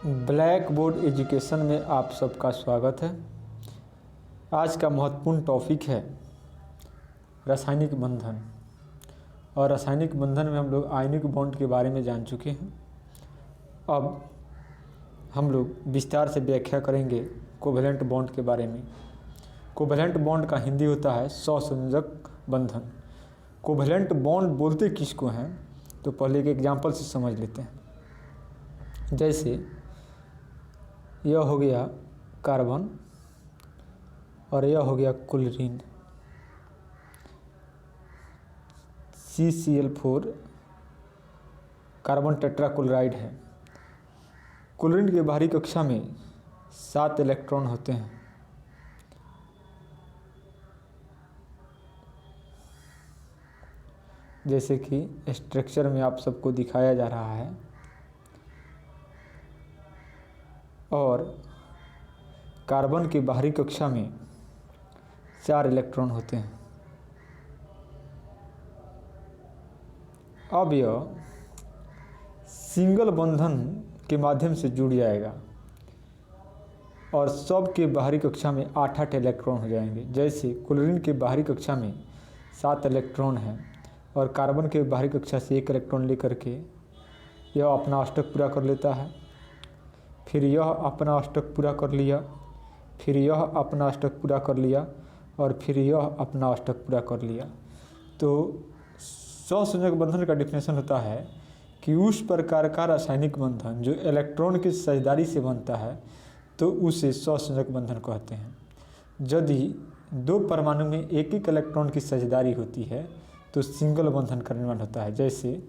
Black board education में आप सबका स्वागत है। आज का महत्वपूर्ण टॉपिक है रासायनिक बंधन। और रासायनिक बंधन में हम लोग आयनिक बॉन्ड के बारे में जान चुके हैं। अब हम लोग विस्तार से व्याख्या करेंगे कोवेलेंट बॉन्ड के बारे में। कोवेलेंट बॉन्ड का हिंदी होता है सहसंयोजक बंधन। कोवेलेंट बॉन्ड बोलते किसको हैं, तो पहले एक एग्जाम्पल से समझ लेते हैं। जैसे यह हो गया कार्बन और यह हो गया क्लोरीन, CCl4 कार्बन टेट्राक्लोराइड है। क्लोरीन के बाहरी कक्षा में 7 इलेक्ट्रॉन होते हैं। जैसे कि स्ट्रक्चर में आप सबको दिखाया जा रहा है। और कार्बन की बाहरी कक्षा में 4 इलेक्ट्रॉन होते हैं। अब यह सिंगल बंधन के माध्यम से जुड़ जाएगा और सब के बाहरी कक्षा में 8-8 इलेक्ट्रॉन हो जाएंगे। जैसे क्लोरीन के बाहरी कक्षा में 7 इलेक्ट्रॉन हैं और कार्बन के बाहरी कक्षा से 1 इलेक्ट्रॉन लेकर के यह अपना अष्टक पूरा कर लेता है। फिर यह अपना अष्टक पूरा कर लिया, फिर यह अपना अष्टक पूरा कर लिया और फिर यह अपना अष्टक पूरा कर लिया। तो सहसंयोजक बंधन का डिफिनेशन होता है कि उस प्रकार का रासायनिक बंधन जो इलेक्ट्रॉन की साझेदारी से बनता है तो उसे सहसंयोजक बंधन कहते हैं। यदि 2 परमाणु में एक एक इलेक्ट्रॉन की साझेदारी होती है तो सिंगल बंधन का निर्माण होता है। जैसे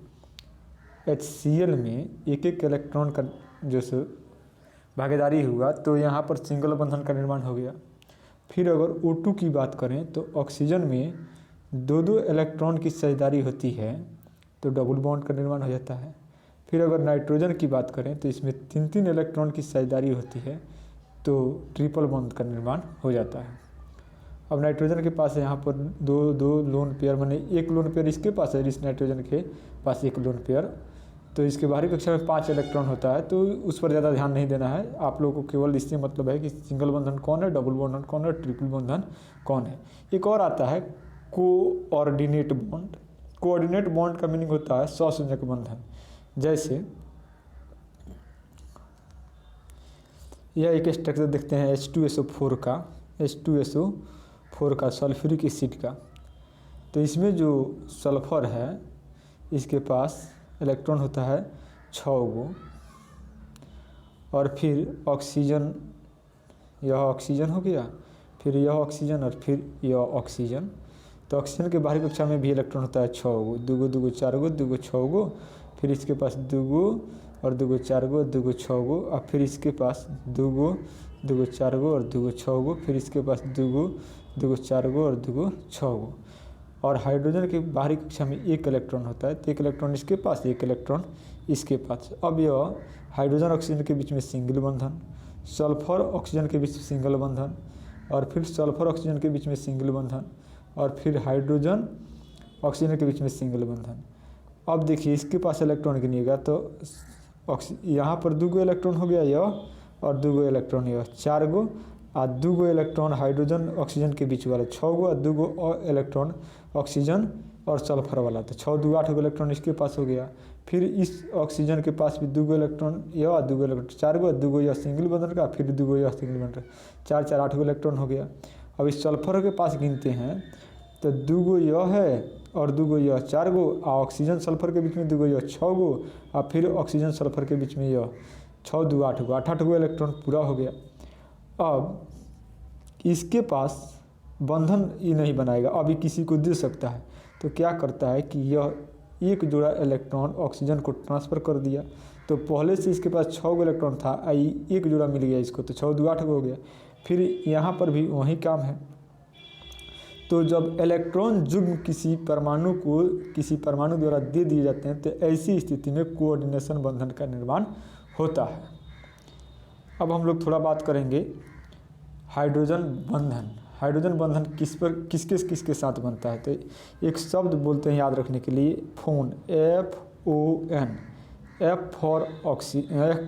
HCl में एक एक इलेक्ट्रॉन का जो भागीदारी हुआ तो यहाँ पर सिंगल बंधन का निर्माण हो गया। फिर अगर O2 की बात करें तो ऑक्सीजन में 2-2 इलेक्ट्रॉन की साझेदारी होती है तो डबल बॉन्ड का निर्माण हो जाता है। फिर अगर नाइट्रोजन की बात करें तो इसमें 3-3 इलेक्ट्रॉन की साझेदारी होती है तो ट्रिपल बॉन्ड का निर्माण हो जाता है। अब नाइट्रोजन के पास यहाँ पर दो लोन पेयर, माने एक लोन पेयर इसके पास है, इस नाइट्रोजन के पास एक लोन पेयर, तो इसके बाहरी कक्षा में 5 इलेक्ट्रॉन होता है। तो उस पर ज़्यादा ध्यान नहीं देना है। आप लोगों को केवल इससे मतलब है कि सिंगल बंधन कौन है, डबल बंधन कौन है, ट्रिपल बंधन कौन है। एक और आता है कोऑर्डिनेट बॉन्ड। कोऑर्डिनेट बॉन्ड का मीनिंग होता है सहसंयोजक बंधन। जैसे यह एक स्ट्रक्चर देखते हैं H2SO4 का सल्फ्यूरिक एसिड का। तो इसमें जो सल्फर है इसके पास इलेक्ट्रॉन होता है 6 गो और फिर ऑक्सीजन, यह ऑक्सीजन हो गया, फिर यह ऑक्सीजन और फिर यह ऑक्सीजन। तो ऑक्सीजन के बाहरी कक्षा में भी इलेक्ट्रॉन होता है 6 गो, 2 गो 2 गो 4 गो 2 गो 6 गो, फिर इसके पास 2 गो और 2 गो 4 गो 2 गो 6 गो, और फिर इसके पास 2 गो 2 गो 4 गो और 2 गो 6 गो, फिर इसके पास 2 गो 2 गो 4 गो और 2 गो 6 गो। और हाइड्रोजन के बाहरी कक्षा में 1 इलेक्ट्रॉन होता है, तो 1 इलेक्ट्रॉन इसके पास, 1 इलेक्ट्रॉन इसके पास। अब यह हाइड्रोजन ऑक्सीजन के बीच में सिंगल बंधन, सल्फर ऑक्सीजन के बीच में सिंगल बंधन, और फिर सल्फर ऑक्सीजन के बीच में सिंगल बंधन, और फिर हाइड्रोजन ऑक्सीजन के बीच में सिंगल बंधन। अब देखिए इसके पास इलेक्ट्रॉन गिनिएगा तो यहाँ पर 2 गो इलेक्ट्रॉन हो गया यह, और 2 गो इलेक्ट्रॉन यह, 4 गो, और 2 गो इलेक्ट्रॉन हाइड्रोजन ऑक्सीजन के बीच वाला 6 गो, और 2 गो इलेक्ट्रॉन ऑक्सीजन और सल्फर वाला, तो 6 2 8 गो इलेक्ट्रॉन इसके पास हो गया। फिर इस ऑक्सीजन के पास भी 2 गो इलेक्ट्रॉन यह और 2 गो इलेक्ट्रॉन, 4 गो, 2 गो यह सिंगल बंधन का, फिर 2 गो यह सिंगल बंधन, 4 4 8 गो इलेक्ट्रॉन हो गया। अब इस सल्फर के पास गिनते हैं तो 2 गो यह है और 2 गो यह, 4 गो, और ऑक्सीजन सल्फर के बीच में 2 गो यह, 6 गो, और फिर ऑक्सीजन सल्फर के बीच में यह 6 2 8 गो, 8 8 गो इलेक्ट्रॉन पूरा हो गया। अब इसके पास बंधन ये नहीं बनाएगा, अभी किसी को दे सकता है, तो क्या करता है कि यह एक जोड़ा इलेक्ट्रॉन ऑक्सीजन को ट्रांसफ़र कर दिया। तो पहले से इसके पास 6 गो इलेक्ट्रॉन था, एक जोड़ा मिल गया इसको, तो 6 2 8 गो हो गया। फिर यहाँ पर भी वही काम है। तो जब इलेक्ट्रॉन युग्म किसी परमाणु को किसी परमाणु द्वारा दे दिए जाते हैं तो ऐसी स्थिति में कोऑर्डिनेशन बंधन का निर्माण होता है। अब हम लोग थोड़ा बात करेंगे हाइड्रोजन बंधन। हाइड्रोजन बंधन किसके साथ बनता है, तो एक शब्द बोलते हैं याद रखने के लिए, phone, FON। F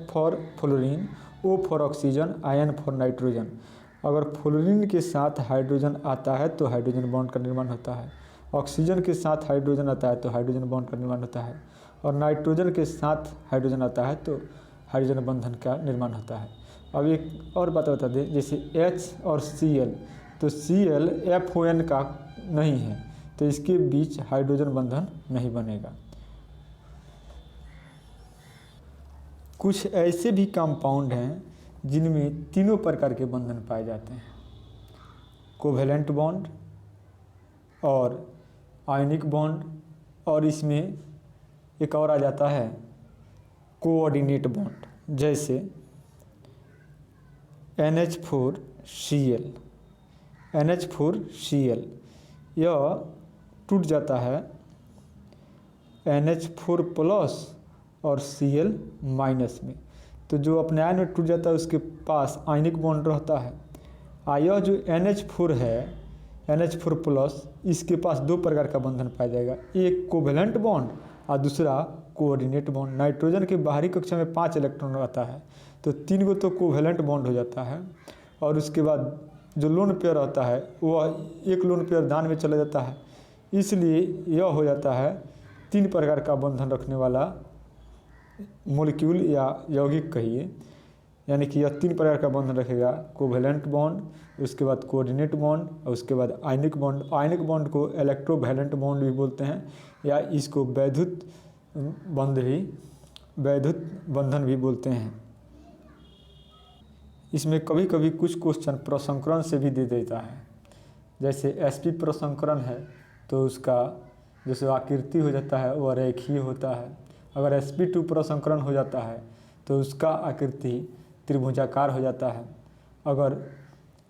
for fluorine, O for oxygen, IN for nitrogen. अगर फ्लोरीन के साथ हाइड्रोजन आता है तो हाइड्रोजन बॉन्ड का निर्माण होता है, ऑक्सीजन के साथ हाइड्रोजन आता है तो हाइड्रोजन बॉन्ड का निर्माण होता है, और नाइट्रोजन के साथ हाइड्रोजन आता है तो हाइड्रोजन बंधन का निर्माण होता है। अब एक और बात बता दें, जैसे H और Cl, तो Cl FON का नहीं है तो इसके बीच हाइड्रोजन बंधन नहीं बनेगा। कुछ ऐसे भी कंपाउंड हैं जिनमें तीनों प्रकार के बंधन पाए जाते हैं, कोवेलेंट बॉन्ड और आयनिक बॉन्ड, और इसमें एक और आ जाता है कोऑर्डिनेट बॉन्ड, जैसे NH4Cl। NH4Cl यह टूट जाता है NH4 प्लस और Cl माइनस में, तो जो अपने आयन में टूट जाता है उसके पास आयनिक बॉन्ड रहता है। यह जो NH4 है, NH4 प्लस, इसके पास दो प्रकार का बंधन पाया जाएगा, एक कोवेलेंट बॉन्ड और दूसरा कोऑर्डिनेट बॉन्ड। नाइट्रोजन के बाहरी कक्षा में 5 इलेक्ट्रॉन रहता है तो 3 को तो कोवेलेंट बॉन्ड हो जाता है, और उसके बाद जो लोन पेयर रहता है वह एक लोन पेयर दान में चला जाता है, इसलिए यह हो जाता है 3 प्रकार का बंधन रखने वाला मोलिक्यूल या यौगिक कहिए, यानी कि यह 3 प्रकार का बंधन रखेगा, कोवेलेंट बॉन्ड, उसके बाद कोऑर्डिनेट बॉन्ड और उसके बाद आयनिक बॉन्ड। आयनिक बॉन्ड को इलेक्ट्रोवैलेंट बॉन्ड भी बोलते हैं, या इसको वैद्युत बंधन भी बोलते हैं। इसमें कभी कभी कुछ क्वेश्चन प्रसंकरण से भी दे देता है, जैसे sp प्रसंकरण है तो उसका जैसे आकृति हो जाता है वह रेखीय होता है। अगर sp2 प्रसंकरण हो जाता है तो उसका आकृति त्रिभुजाकार हो जाता है। अगर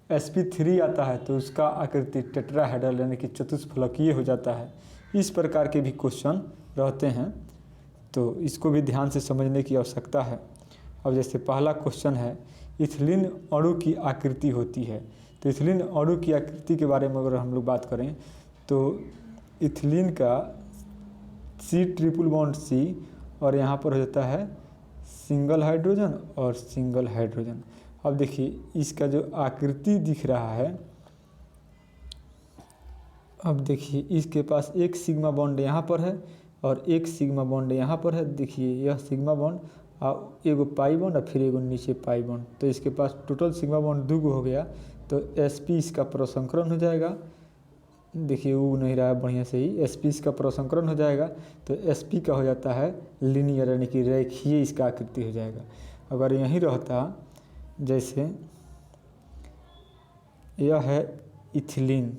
sp3 आता है तो उसका आकृति टेट्राहेड्रल यानी कि चतुष्फलकीय हो जाता है। इस प्रकार के भी क्वेश्चन रहते हैं, तो इसको भी ध्यान से समझने की आवश्यकता है। अब जैसे पहला क्वेश्चन है, इथिलीन अणु की आकृति होती है, तो इथिलीन अणु की आकृति के बारे में अगर हम लोग बात करें तो इथिलीन का C∧C और यहाँ पर हो जाता है सिंगल हाइड्रोजन और सिंगल हाइड्रोजन। अब देखिए इसका जो आकृति दिख रहा है, अब देखिए इसके पास एक सिग्मा बॉन्ड यहाँ पर है और एक सिग्मा बॉन्ड यहाँ पर है। देखिए यह सिग्मा बॉन्ड और एगो पाई बॉन्ड और फिर एगो नीचे पाई बॉन्ड, तो इसके पास टोटल सिग्मा बॉन्ड 2 हो गया, तो sp इसका प्रसंकरण हो जाएगा। देखिए वो नहीं रहा बढ़िया से ही, sp इसका प्रसंकरण हो जाएगा तो sp का हो जाता है लीनियर यानी कि रेखीय इसका आकृति हो जाएगा। अगर यहीं रहता, जैसे यह है इथिलीन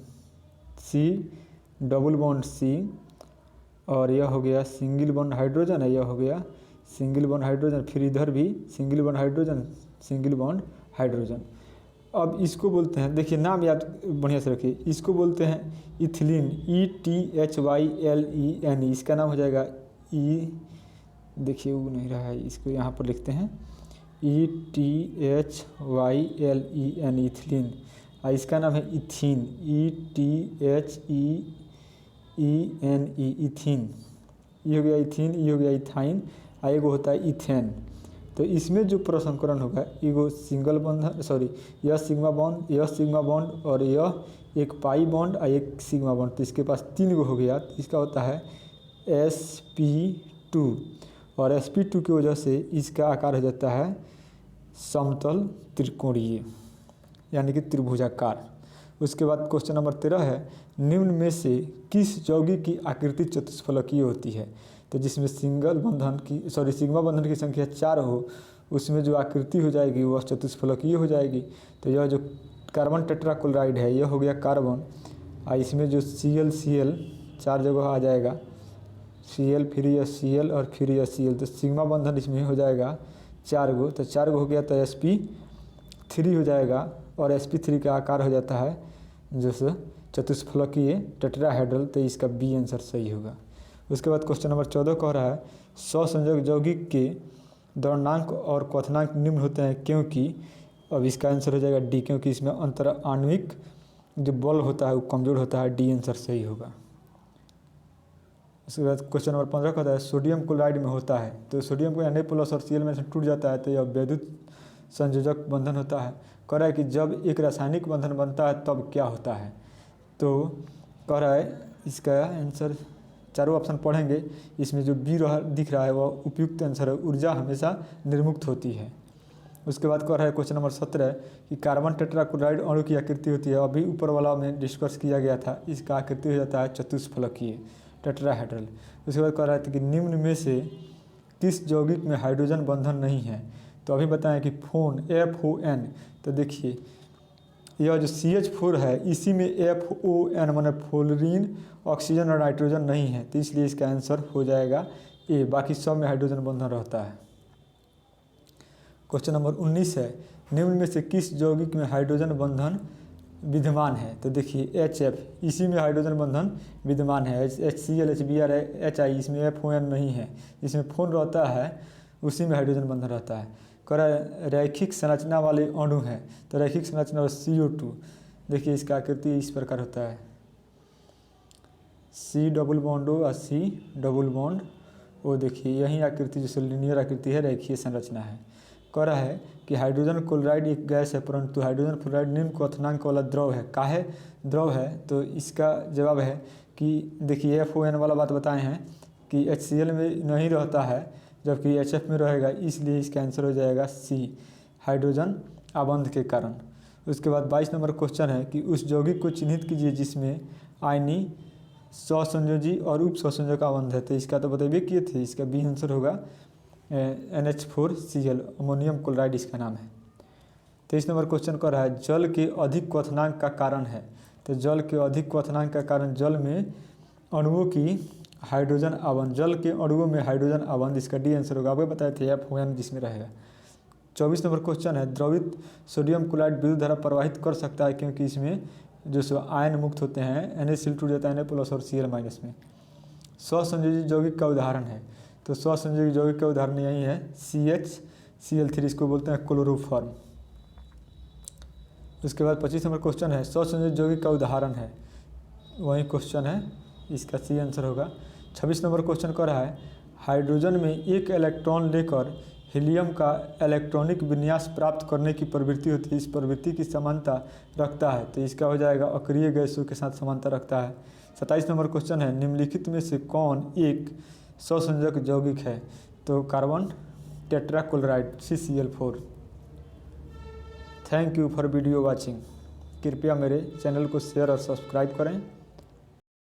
C∧C और यह हो गया सिंगल बॉन्ड हाइड्रोजन है, यह हो गया सिंगल बॉन्ड हाइड्रोजन, फिर इधर भी single bond hydrogen, single bond hydrogen. अब इसको बोलते हैं, देखिए नाम याद बढ़िया से रखिए, इसको बोलते हैं इथिलीन, ETHYLEN, इसका नाम हो जाएगा देखिए वो नहीं रहा है, इसको यहाँ पर लिखते हैं ETHYLEN इथिलीन, इसका नाम है इथीन, ETHEENE इथीन। ये हो गया इथीन, ये हो गया इथाइन, एगो होता है इथेन। तो इसमें जो प्रसंकरण होगा, एगो सिंगल बॉन्ड, सॉरी यह सिग्मा बॉन्ड, यह सिग्मा बॉन्ड और यह एक पाई बॉन्ड और एक सिग्मा बॉन्ड, तो इसके पास 3 हो गया, तो इसका होता है sp2 और sp2 की वजह से इसका आकार हो जाता है समतल त्रिकोणीय यानी कि त्रिभुजाकार। उसके बाद क्वेश्चन नंबर 13 है, निम्न में से किस यौगिक की आकृति चतुष्फलकीय होती है? तो जिसमें सिग्मा बंधन की संख्या 4 हो, उसमें जो आकृति हो जाएगी वह चतुष्फलकीय हो जाएगी। तो यह जो कार्बन टेट्राक्लोराइड है यह हो गया कार्बन, और इसमें जो Cl 4 जगह आ जाएगा, Cl फिर यह Cl और फिर यह Cl, तो सिग्मा बंधन इसमें हो जाएगा 4 गो, तो 4 गो हो गया तो sp3 हो जाएगा, और sp3 का आकार हो जाता है जैसे चतुष्फलकीय टेट्राहेड्रल, तो इसका बी आंसर सही होगा। उसके बाद क्वेश्चन नंबर 14 कह रहा है, सहसंयोजक यौगिक के द्रवणांक और क्वथनांक निम्न होते हैं क्योंकि, अब इसका आंसर हो जाएगा डी, क्योंकि इसमें अंतर आणविक जो बल होता है वो कमज़ोर होता है, डी आंसर सही होगा। उसके बाद क्वेश्चन नंबर 15 कहता है सोडियम क्लोराइड में होता है, तो सोडियम को Na+ और Cl में से टूट जाता है तो यह वैद्युत संयोजक बंधन होता है। कह रहा है कि जब एक रासायनिक बंधन बनता है तब क्या होता है, तो कह रहा है इसका आंसर चारों ऑप्शन पढ़ेंगे, इसमें जो बी दिख रहा है वह उपयुक्त आंसर है, ऊर्जा हमेशा निर्मुक्त होती है। उसके बाद कह रहा है क्वेश्चन नंबर 17 कि कार्बन टेट्राक्लोराइड अणु की आकृति होती है, अभी ऊपर वाला में डिस्कस किया गया था, इसका आकृति हो जाता है चतुष्फलकीय टेट्राहेड्रल। उसके बाद कह रहा है कि निम्न में से किस यौगिक में हाइड्रोजन बंधन नहीं है, तो अभी बताएं कि फोन FON, तो देखिए यह जो CH4 है इसी में FON माने फ्लोरीन, ऑक्सीजन और नाइट्रोजन नहीं है, तो इसलिए इसका आंसर हो जाएगा ए, बाकी सब में हाइड्रोजन बंधन रहता है। क्वेश्चन नंबर 19 है निम्न में से किस यौगिक में हाइड्रोजन बंधन विद्यमान है, तो देखिए HF, इसी में हाइड्रोजन बंधन विद्यमान है। HCl, HBr, HI, इसमें FON नहीं है, इसमें फोन रहता है, उसी में हाइड्रोजन बंधन रहता है। कह रहा है रैखिक संरचना वाले अणु हैं, तो रैखिक संरचना और CO2, देखिए इसका आकृति इस प्रकार होता है, C डबल बॉन्ड O और C डबल बॉन्ड O, देखिए यही आकृति जैसे लीनियर आकृति है, रेखीय संरचना है। कह रहा है कि हाइड्रोजन क्लोराइड एक गैस है परंतु हाइड्रोजन फ्लोराइड निम्न क्वथनांक वाला द्रव है, काहे द्रव है, तो इसका जवाब है कि देखिए FON वाला बात बताए हैं कि HCl में नहीं रहता है जबकि HF में रहेगा, इसलिए इसका आंसर हो जाएगा C, हाइड्रोजन आबंध के कारण। उसके बाद 22 नंबर क्वेश्चन है कि उस यौगिक को चिन्हित कीजिए जिसमें आयनी, सहसंयोजी और उप सहसंयोजक आबंध है, तो इसका तो बतेबे किए थे, इसका बी आंसर होगा NH4Cl, अमोनियम क्लोराइड इसका नाम है। 23 नंबर क्वेश्चन कर रहा है जल के अधिक क्वथनांक का कारण है, तो जल के अधिक क्वथनांक का कारण जल में अणुओं की हाइड्रोजन आबंध, जल के अणुओं में हाइड्रोजन आबंध, इसका डी आंसर होगा, आपको बताए थे FON जिसमें रहेगा। 24 नंबर क्वेश्चन है द्रवित सोडियम क्लोराइड विद्युत धारा प्रवाहित कर सकता है क्योंकि इसमें जो सो आयन मुक्त होते हैं, NaCl टूट जाता है Na+ और Cl- में। सहसंयोजी यौगिक का उदाहरण है, तो सहसंयोजी यौगिक का उदाहरण यही है CHCl3, इसको बोलते हैं क्लोरोफॉर्म। उसके बाद 25 नंबर क्वेश्चन है सहसंयोजी यौगिक का उदाहरण है, वही क्वेश्चन है, इसका C आंसर होगा। 26 नंबर क्वेश्चन कर रहा है हाइड्रोजन में एक इलेक्ट्रॉन लेकर हीलियम का इलेक्ट्रॉनिक विन्यास प्राप्त करने की प्रवृत्ति होती है, इस प्रवृत्ति की समानता रखता है, तो इसका हो जाएगा अक्रिय गैसों के साथ समानता रखता है। 27 नंबर क्वेश्चन है निम्नलिखित में से कौन एक सहसंयोजक यौगिक है, तो carbon tetrachloride CCl4। Thank you for video watching, कृपया मेरे चैनल को शेयर और सब्सक्राइब करें।